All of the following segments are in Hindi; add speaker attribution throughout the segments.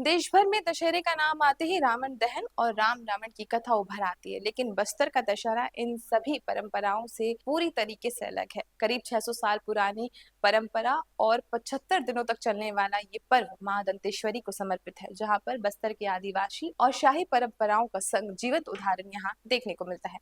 Speaker 1: देश भर में दशहरे का नाम आते ही रावण दहन और राम रावण की कथा उभर आती है, लेकिन बस्तर का दशहरा इन सभी परंपराओं से पूरी तरीके से अलग है। करीब 600 साल पुरानी परंपरा और 75 दिनों तक चलने वाला ये पर्व मां दंतेश्वरी को समर्पित है, जहां पर बस्तर के आदिवासी और शाही परंपराओं का संग जीवित उदाहरण यहाँ देखने को मिलता है।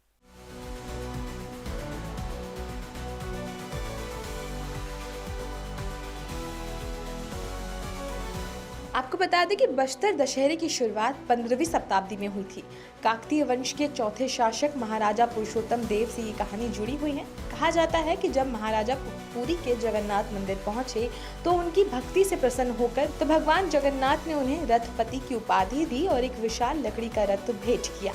Speaker 1: आपको बता दें कि बस्तर दशहरे की शुरुआत 15वीं शताब्दी में हुई थी। काकतीय वंश के चौथे शासक महाराजा पुरुषोत्तम देव से ये कहानी जुड़ी हुई है। कहा जाता है कि जब महाराजा पुरी के जगन्नाथ मंदिर पहुंचे तो उनकी भक्ति से प्रसन्न होकर भगवान जगन्नाथ ने उन्हें रथपति की उपाधि दी और एक विशाल लकड़ी का रथ भेंट किया।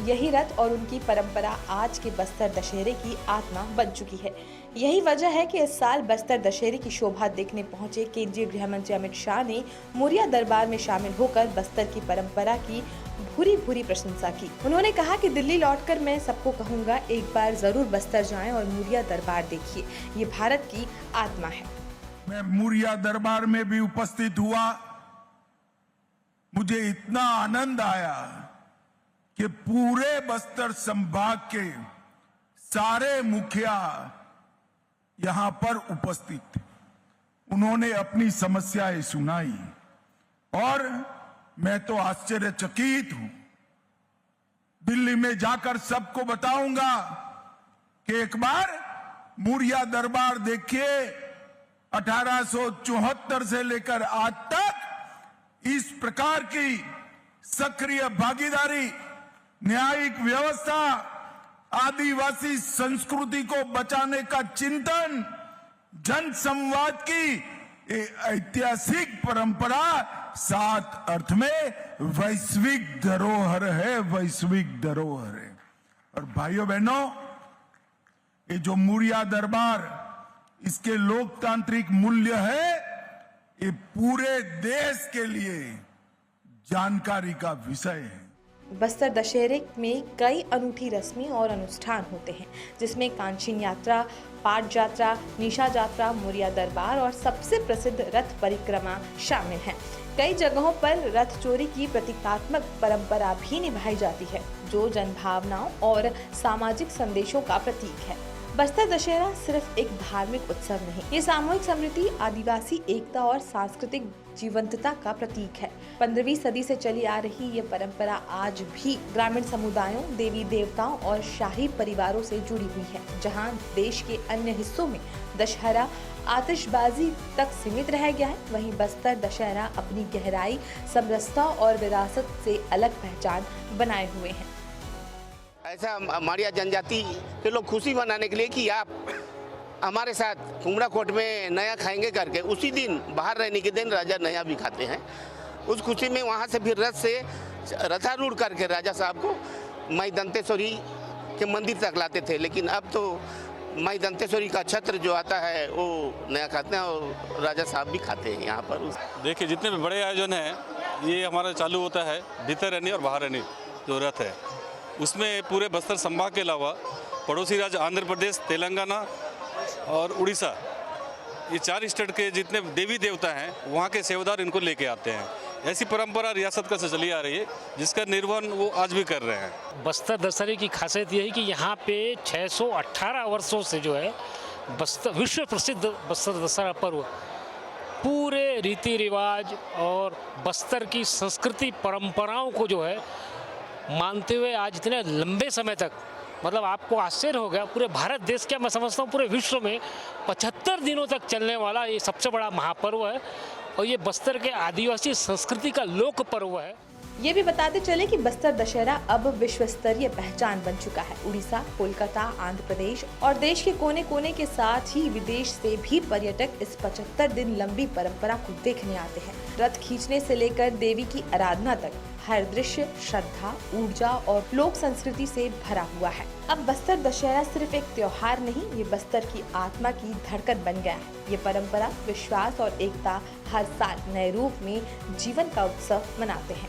Speaker 1: यही रथ और उनकी परंपरा आज के बस्तर दशहरे की आत्मा बन चुकी है। यही वजह है कि इस साल बस्तर दशहरे की शोभा देखने पहुंचे केंद्रीय गृह मंत्री अमित शाह ने मौर्य दरबार में शामिल होकर बस्तर की परंपरा की भूरी भूरी प्रशंसा की। उन्होंने कहा कि दिल्ली लौटकर मैं सबको कहूंगा, एक बार जरूर बस्तर जाएं और मौर्य दरबार देखिए, ये भारत की आत्मा है।
Speaker 2: मैं मौर्य दरबार में भी उपस्थित हुआ। मुझे इतना आनंद आया कि पूरे बस्तर संभाग के सारे मुखिया यहां पर उपस्थित थे। उन्होंने अपनी समस्याएं सुनाई और मैं तो आश्चर्यचकित हूं। दिल्ली में जाकर सबको बताऊंगा कि एक बार मौर्य दरबार देखिए। 1874 से लेकर आज तक इस प्रकार की सक्रिय भागीदारी, न्यायिक व्यवस्था, आदिवासी संस्कृति को बचाने का चिंतन, जन संवाद की ऐतिहासिक परंपरा सात अर्थ में वैश्विक धरोहर है, वैश्विक धरोहर है। और भाइयों बहनों, ये जो मौर्य दरबार, इसके लोकतांत्रिक मूल्य है, ये पूरे देश के लिए जानकारी का विषय है।
Speaker 1: बस्तर दशहरे में कई अनूठी रस्में और अनुष्ठान होते हैं, जिसमें कांचीन यात्रा, पाट यात्रा, निशा यात्रा, मौर्य दरबार और सबसे प्रसिद्ध रथ परिक्रमा शामिल हैं। कई जगहों पर रथ चोरी की प्रतीकात्मक परंपरा भी निभाई जाती है, जो जनभावनाओं और सामाजिक संदेशों का प्रतीक है। बस्तर दशहरा सिर्फ एक धार्मिक उत्सव नहीं, ये सामूहिक समृद्धि, आदिवासी एकता और सांस्कृतिक जीवंतता का प्रतीक है। 15वीं सदी से चली आ रही ये परंपरा आज भी ग्रामीण समुदायों, देवी देवताओं और शाही परिवारों से जुड़ी हुई है। जहां देश के अन्य हिस्सों में दशहरा आतिशबाजी तक सीमित रह गया है, वहीं बस्तर दशहरा अपनी गहराई, समरसता और विरासत से अलग पहचान बनाए हुए हैं।
Speaker 3: ऐसा माड़िया जनजाति के लोग खुशी मनाने के लिए कि आप हमारे साथ कुमड़ा कोट में नया खाएंगे करके, उसी दिन बाहर रहने के दिन राजा नया भी खाते हैं। उस खुशी में वहाँ से फिर रथ से रथारूढ़ करके राजा साहब को माई दंतेश्वरी के मंदिर तक लाते थे। लेकिन अब तो माई दंतेश्वरी का छत्र जो आता है वो नया खाते हैं और राजा साहब भी खाते हैं यहाँ पर।
Speaker 4: देखिए, जितने भी बड़े आयोजन हैं, ये हमारा चालू होता है भीतर रहनी और बाहर रहनी जो रथ है, उसमें पूरे बस्तर संभाग के अलावा पड़ोसी राज्य आंध्र प्रदेश, तेलंगाना और उड़ीसा, ये 4 स्टेट के जितने देवी देवता हैं, वहाँ के सेवादार इनको लेके आते हैं। ऐसी परंपरा रियासत का से चली आ रही है, जिसका निर्वहन वो आज भी कर रहे हैं।
Speaker 5: बस्तर दशहरे की खासियत ये है कि यहाँ पे 618 वर्षों से जो है बस्तर विश्व प्रसिद्ध बस्तर दशहरा पर्व पूरे रीति रिवाज और बस्तर की संस्कृति परंपराओं को जो है मानते हुए आज इतने लंबे समय तक, मतलब आपको आश्चर्य हो गया, पूरे भारत देश क्या, मैं समझता हूँ पूरे विश्व में 75 दिनों तक चलने वाला ये सबसे बड़ा महापर्व है और ये बस्तर के आदिवासी संस्कृति का लोक पर्व है।
Speaker 1: ये भी बताते चले कि बस्तर दशहरा अब विश्व स्तरीय पहचान बन चुका है। उड़ीसा, कोलकाता, आंध्र प्रदेश और देश के कोने कोने के साथ ही विदेश से भी पर्यटक इस 75 दिन लंबी परंपरा को देखने आते हैं। रथ खींचने से लेकर देवी की आराधना तक हर दृश्य श्रद्धा, ऊर्जा और लोक संस्कृति से भरा हुआ है। अब बस्तर दशहरा सिर्फ एक त्योहार नहीं, ये बस्तर की आत्मा की धड़कन बन गया है। ये परंपरा, विश्वास और एकता हर साल नए रूप में जीवन का उत्सव मनाते हैं।